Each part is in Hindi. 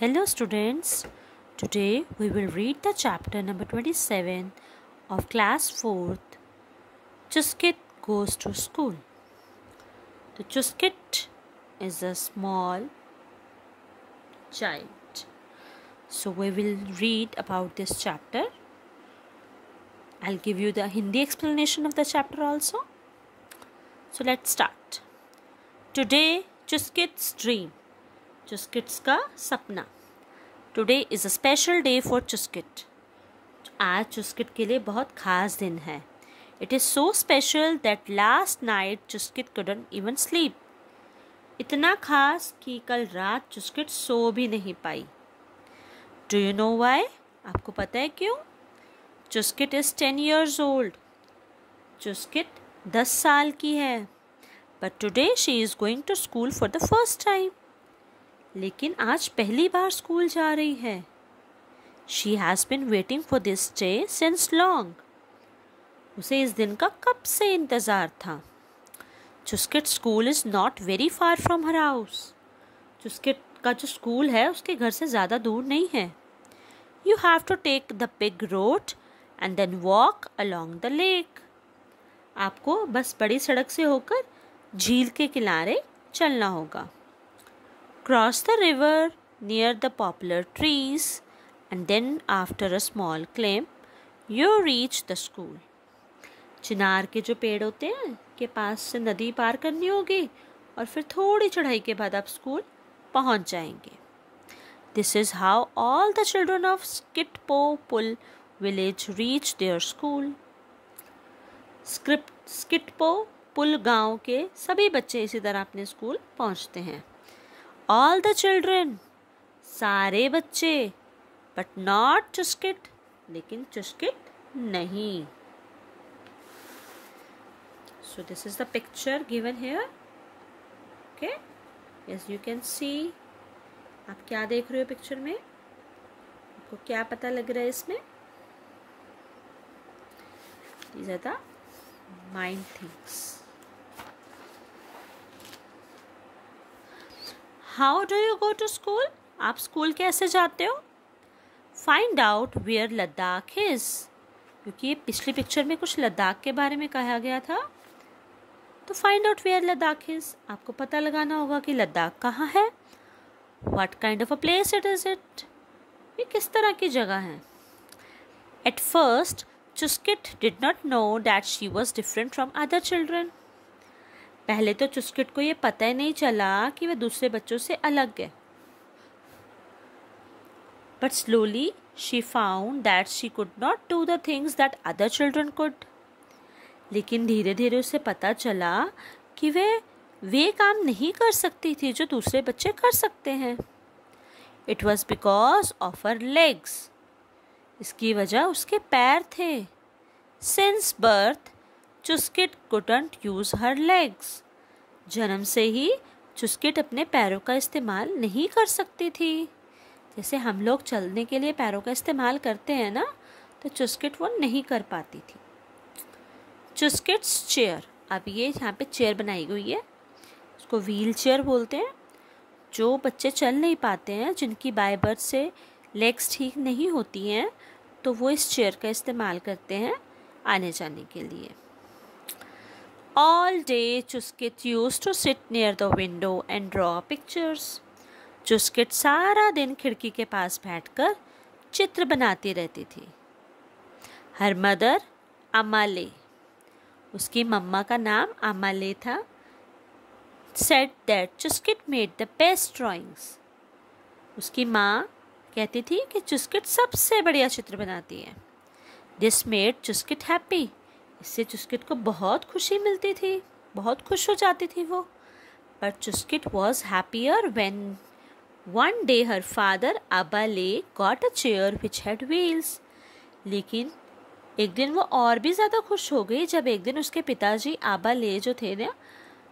Hello students, today we will read the chapter number 27 of class 4th, Chuskit Goes to School. The Chuskit is a small child. So we will read about this chapter. I'll give you the Hindi explanation of the chapter also. So let's start. Today, Chuskit's dream. Chuskit's का सपना. Today is a special day for Chuskit. आज चुस्किट के लिए बहुत ख़ास दिन है. It is so special that last night Chuskit couldn't even sleep. इतना ख़ास कि कल रात चुस्किट सो भी नहीं पाई. Do you know why? आपको पता है क्यों? Chuskit is 10 years old. Chuskit 10 साल की है. But today she is going to school for the first time. लेकिन आज पहली बार स्कूल जा रही है. She has been waiting for this day since long. उसे इस दिन का कब से इंतज़ार था. Chuskit school is not very far from her house. Chuskit का जो स्कूल है उसके घर से ज़्यादा दूर नहीं है. You have to take the big road and then walk along the lake. आपको बस बड़ी सड़क से होकर झील के किनारे चलना होगा. Cross the river near the poplar trees and then after a small climb you reach the school. चिनार के जो पेड़ होते हैं के पास से नदी पार करनी होगी और फिर थोड़ी चढ़ाई के बाद आप स्कूल पहुंच जाएंगे. This is how all the children of Skitpo Pull village reach their school. Skitpo Pull गांव के सभी बच्चे इसी तरह अपने स्कूल पहुंचते हैं. All the children, सारे बच्चे, but not Chuskit, लेकिन चुस्किट नहीं. So this is the picture given here. Okay, yes you can see. आप क्या देख रहे हो पिक्चर में? आपको क्या पता लग रहा है इसमें? These are the mind things. How do you go to school? आप स्कूल कैसे जाते हो? Find out where Ladakh is. क्योंकि ये पिछली पिक्चर में कुछ लद्दाख के बारे में कहा गया था. तो find out where Ladakh is. आपको पता लगाना होगा कि लद्दाख कहाँ है. What kind of a place it is it? ये किस तरह की जगह है? At first, Chuskit did not know that she was different from other children. पहले तो चुस्किट को ये पता ही नहीं चला कि वह दूसरे बच्चों से अलग है. But slowly she found that she could not do the things that other children could. लेकिन धीरे धीरे उसे पता चला कि वे काम नहीं कर सकती थी जो दूसरे बच्चे कर सकते हैं. It was because of her legs. इसकी वजह उसके पैर थे. Since birth Chuskit couldn't use her legs. जन्म से ही चुस्किट अपने पैरों का इस्तेमाल नहीं कर सकती थी. जैसे हम लोग चलने के लिए पैरों का इस्तेमाल करते हैं ना, तो चुस्किट वो नहीं कर पाती थी. चुस्किट्स चेयर. अब ये यहाँ पे चेयर बनाई हुई है. उसको व्हील चेयर बोलते हैं. जो बच्चे चल नहीं पाते हैं, जिनकी बाय बर्थ से लेग्स ठीक नहीं होती हैं, तो वो इस चेयर का इस्तेमाल करते हैं आने जाने के लिए. All day Chuskit used to sit near the window and draw pictures. चुस्किट सारा दिन खिड़की के पास बैठकर चित्र बनाती रहती थी. Her mother, Amale, उसकी मम्मा का नाम अमाले था, said that Chuskit made the best drawings. उसकी माँ कहती थी कि चुस्किट सबसे बढ़िया चित्र बनाती है. This made Chuskit happy. इससे चुस्किट को बहुत खुशी मिलती थी, बहुत खुश हो जाती थी वो. But Chuskit was happier when one day her father Abale got a chair which had wheels. लेकिन एक दिन वो और भी ज़्यादा खुश हो गई जब एक दिन उसके पिताजी अबाले जो थे ना,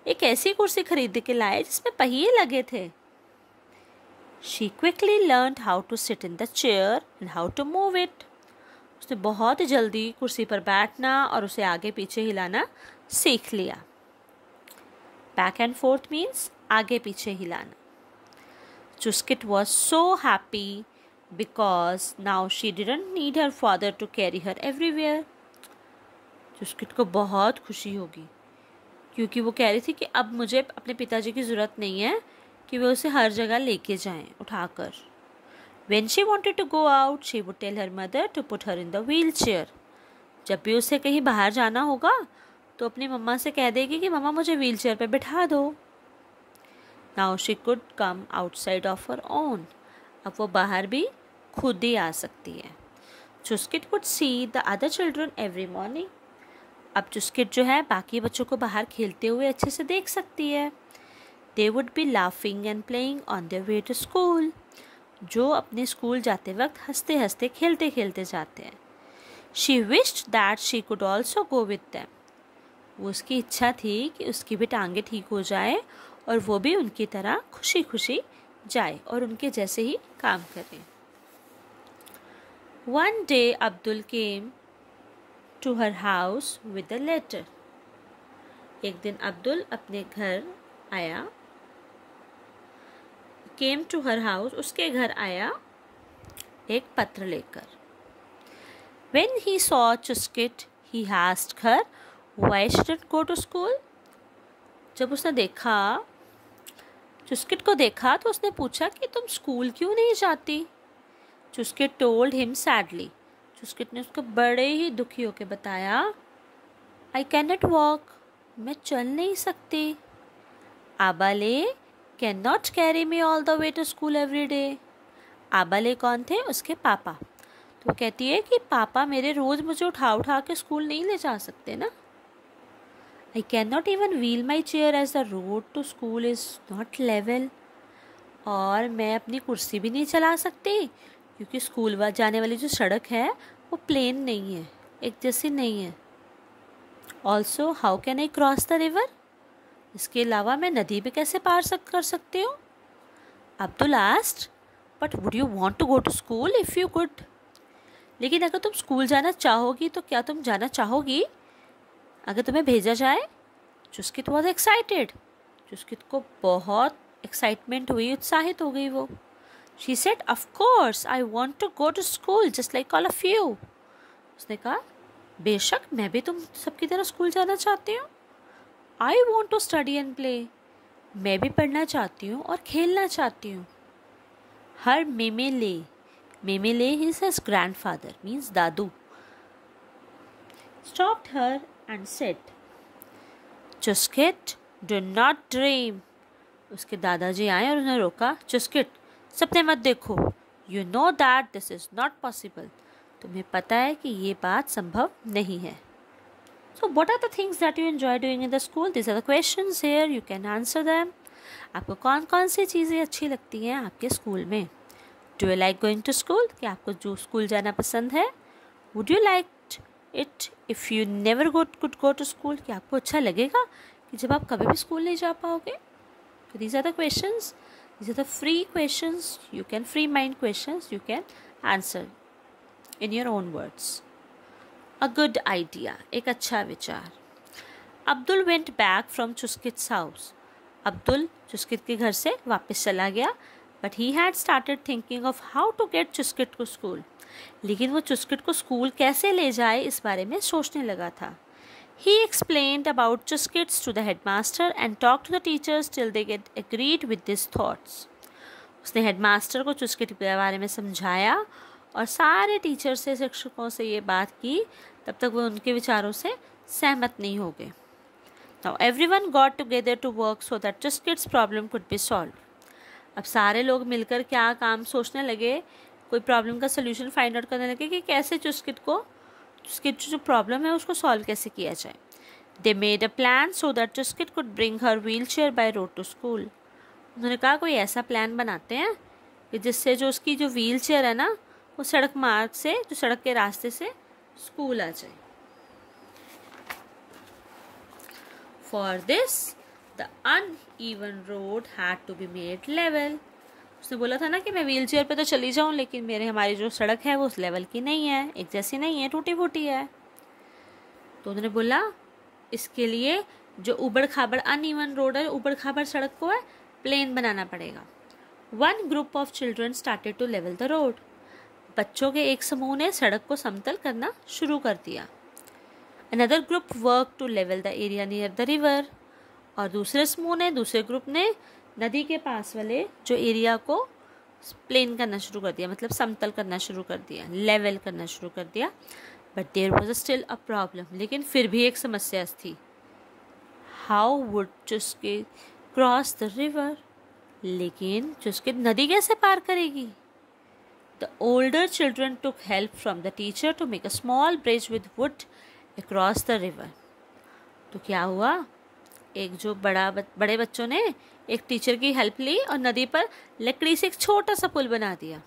एक ऐसी कुर्सी खरीद के लाए जिसमें पहिए लगे थे. She quickly learned how to sit in the chair and how to move it. उसने बहुत ही जल्दी कुर्सी पर बैठना और उसे आगे पीछे हिलाना सीख लिया. बैक एंड फोर्थ मीन्स आगे पीछे हिलाना. Chuskit was so happy because now she didn't need her father to carry her everywhere. चुस्किट को बहुत खुशी होगी क्योंकि वो कह रही थी कि अब मुझे अपने पिताजी की ज़रूरत नहीं है कि वे उसे हर जगह लेके जाएं उठाकर. When she wanted to go out, she would tell her mother to put her in the wheelchair. जब भी उसे कहीं बाहर जाना होगा तो अपनी मम्मा से कह देगी कि मम्मा मुझे व्हीलचेयर पे बिठा दो. Now she could come outside of her own. अब वो बाहर भी खुद ही आ सकती है. चुस्किट would see the other children every morning. अब चुस्किट जो है बाकी बच्चों को बाहर खेलते हुए अच्छे से देख सकती है. They would be laughing and playing on their way to school. जो अपने स्कूल जाते वक्त हंसते हंसते खेलते खेलते जाते हैं. She wished that she could also go with them. वो उसकी इच्छा थी कि उसकी भी टांगे ठीक हो जाए और वो भी उनकी तरह खुशी खुशी जाए और उनके जैसे ही काम करे. One day Abdul came to her house with a letter. एक दिन अब्दुल अपने घर आया. Came to her house, उसके घर आया एक पत्र लेकर. When he saw Chuskit, he asked her why she didn't go to school. जब उसने देखा चुस्किट को देखा तो उसने पूछा कि तुम स्कूल क्यों नहीं जाती. चुस्किट told him sadly. चुस्किट ने उसको बड़े ही दुखी होकर बताया, I cannot walk. मैं चल नहीं सकती. आबाले cannot carry me all the way to school every day. आबाले कौन थे? उसके पापा. तो वो कहती है कि पापा मेरे रोज़ मुझे उठा उठा के स्कूल नहीं ले जा सकते ना. I cannot even wheel my chair as the road to school is not level. और मैं अपनी कुर्सी भी नहीं चला सकती क्योंकि स्कूल जाने वाली जो सड़क है वो प्लेन नहीं है, एक जैसी नहीं है. Also, how can I cross the river? इसके अलावा मैं नदी भी कैसे पार कर सकती हूँ. Abdul asked, but would you want to go to school if you could? लेकिन अगर तुम स्कूल जाना चाहोगी तो क्या तुम जाना चाहोगी अगर तुम्हें भेजा जाए. चुस्किट वॉज एक्साइटेड. चुस्किट को बहुत एक्साइटमेंट हुई, उत्साहित हो गई वो. She said of course I want to go to school just like all of you. उसने कहा बेशक मैं भी तुम सबकी तरह स्कूल जाना चाहती हूँ. I want to study and play. मैं भी पढ़ना चाहती हूँ और खेलना चाहती हूँ. हर मेमेले is his grandfather, means Dadu, stopped her and said, चुस्किट, do not dream. उसके दादाजी आए और उन्हें रोका. चुस्किट, सपने मत देखो. You know that this is not possible. तुम्हें पता है कि ये बात संभव नहीं है. So what are the things that you enjoy doing in the school? These are the questions here. You can answer them. आपको कौन कौन सी चीज़ें अच्छी लगती हैं आपके स्कूल में. Do you like going to school? क्या आपको जो स्कूल जाना पसंद है. Would you like it if you never could go to school? क्या आपको अच्छा लगेगा कि जब आप कभी भी स्कूल नहीं जा पाओगे. So these are the questions. These are the free questions. You can free mind questions. You can answer in your own words. A good idea. एक अच्छा विचार. Abdul went back from Chuskit's house. Abdul चुस्किट के घर से वापस चला गया. But he had started thinking of how to get चुस्किट को स्कूल. लेकिन वो चुस्किट को स्कूल कैसे ले जाए इस बारे में सोचने लगा था. He explained about Chuskits to the headmaster and talked to the teachers till they get agreed with his thoughts. उसने हेडमास्टर को चुस्किट के बारे में समझाया और सारे टीचर से शिक्षकों से ये बात की तब तक वो उनके विचारों से सहमत नहीं हो गए. Now everyone got together to work so that Chuskit's problem could be solved. अब सारे लोग मिलकर क्या काम सोचने लगे, कोई प्रॉब्लम का सोल्यूशन फाइंड आउट करने लगे कि कैसे चुस्किट जो प्रॉब्लम है उसको सॉल्व कैसे किया जाए. They made a plan so that Chuskit could bring her wheelchair by road to school. उन्होंने कहा कोई ऐसा प्लान बनाते हैं कि जिससे जो उसकी जो व्हील चेयर है ना वो सड़क मार्ग से, जो सड़क के रास्ते से स्कूल आ जाए. For this The uneven road had to be made level. उसने बोला था ना कि मैं व्हील चेयर पे तो चली जाऊँ लेकिन हमारी जो सड़क है वो उस लेवल की नहीं है, एक जैसी नहीं है, टूटी फूटी है. तो उन्होंने बोला इसके लिए जो उबड़ खाबड़ अनइवन रोड है, उबड़ खाबड़ सड़क को है प्लेन बनाना पड़ेगा. One group of children started to level the road. बच्चों के एक समूह ने सड़क को समतल करना शुरू कर दिया. Another group worked to level the area near the river. और दूसरे समूह ने, दूसरे ग्रुप ने नदी के पास वाले जो एरिया को प्लेन करना शुरू कर दिया, मतलब समतल करना शुरू कर दिया, लेवल करना शुरू कर दिया. But there was still a problem. लेकिन फिर भी एक समस्या थी. How would Chuskit cross the river. लेकिन चुस्किट नदी कैसे पार करेगी. The older children took help from the teacher to make a small bridge with wood across the river. तो क्या हुआ, एक जो बड़े बच्चों ने एक टीचर की हेल्प ली और नदी पर लकड़ी से एक छोटा सा पुल बना दिया.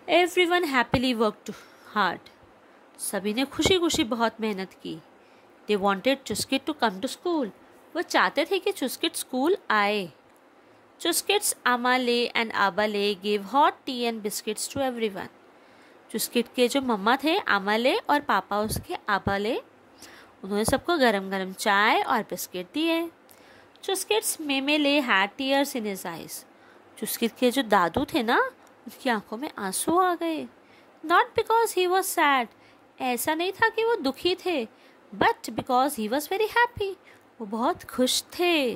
Everyone happily worked hard. सभी ने खुशी खुशी बहुत मेहनत की. They wanted Chuskit to come to school. वो चाहते थे कि चुस्किट स्कूल आए. Chuskit's Amale and Abale gave hot tea and biscuits to everyone. Chuskit के जो मम्मा थे अमाले और पापा उसके आबाले, उन्होंने सबको गरम गरम चाय और बिस्किट दिए. Chuskit's Memele had tears in his eyes. Chuskit के जो दादू थे ना, उसकी आंखों में आंसू आ गए. Not because he was sad. ऐसा नहीं था कि वो दुखी थे, but because he was very happy. वो बहुत खुश थे.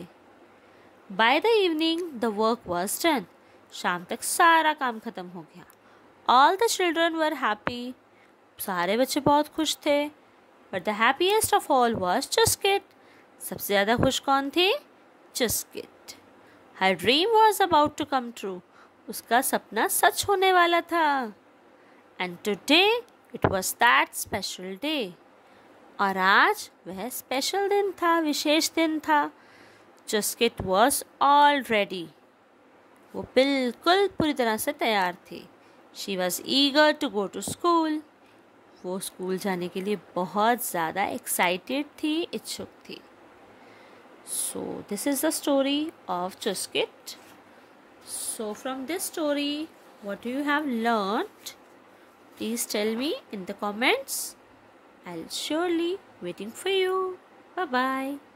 By the evening the work was done. शाम तक सारा काम खत्म हो गया. All the children were happy. सारे बच्चे बहुत खुश थे. But the happiest of all was Chuskit. सबसे ज़्यादा खुश कौन थी. Chuskit. Her dream was about to come true. उसका सपना सच होने वाला था. And today it was that special day. और आज वह स्पेशल दिन था, विशेष दिन था. Chuskit was all ready. वो बिल्कुल पूरी तरह से तैयार थी. She was eager to go to school. वो स्कूल जाने के लिए बहुत ज़्यादा एक्साइटेड थी, इच्छुक थी. So this is the story of Chusquit. So from this story, what you have learned, please tell me in the comments. I'll surely waiting for you. Bye bye.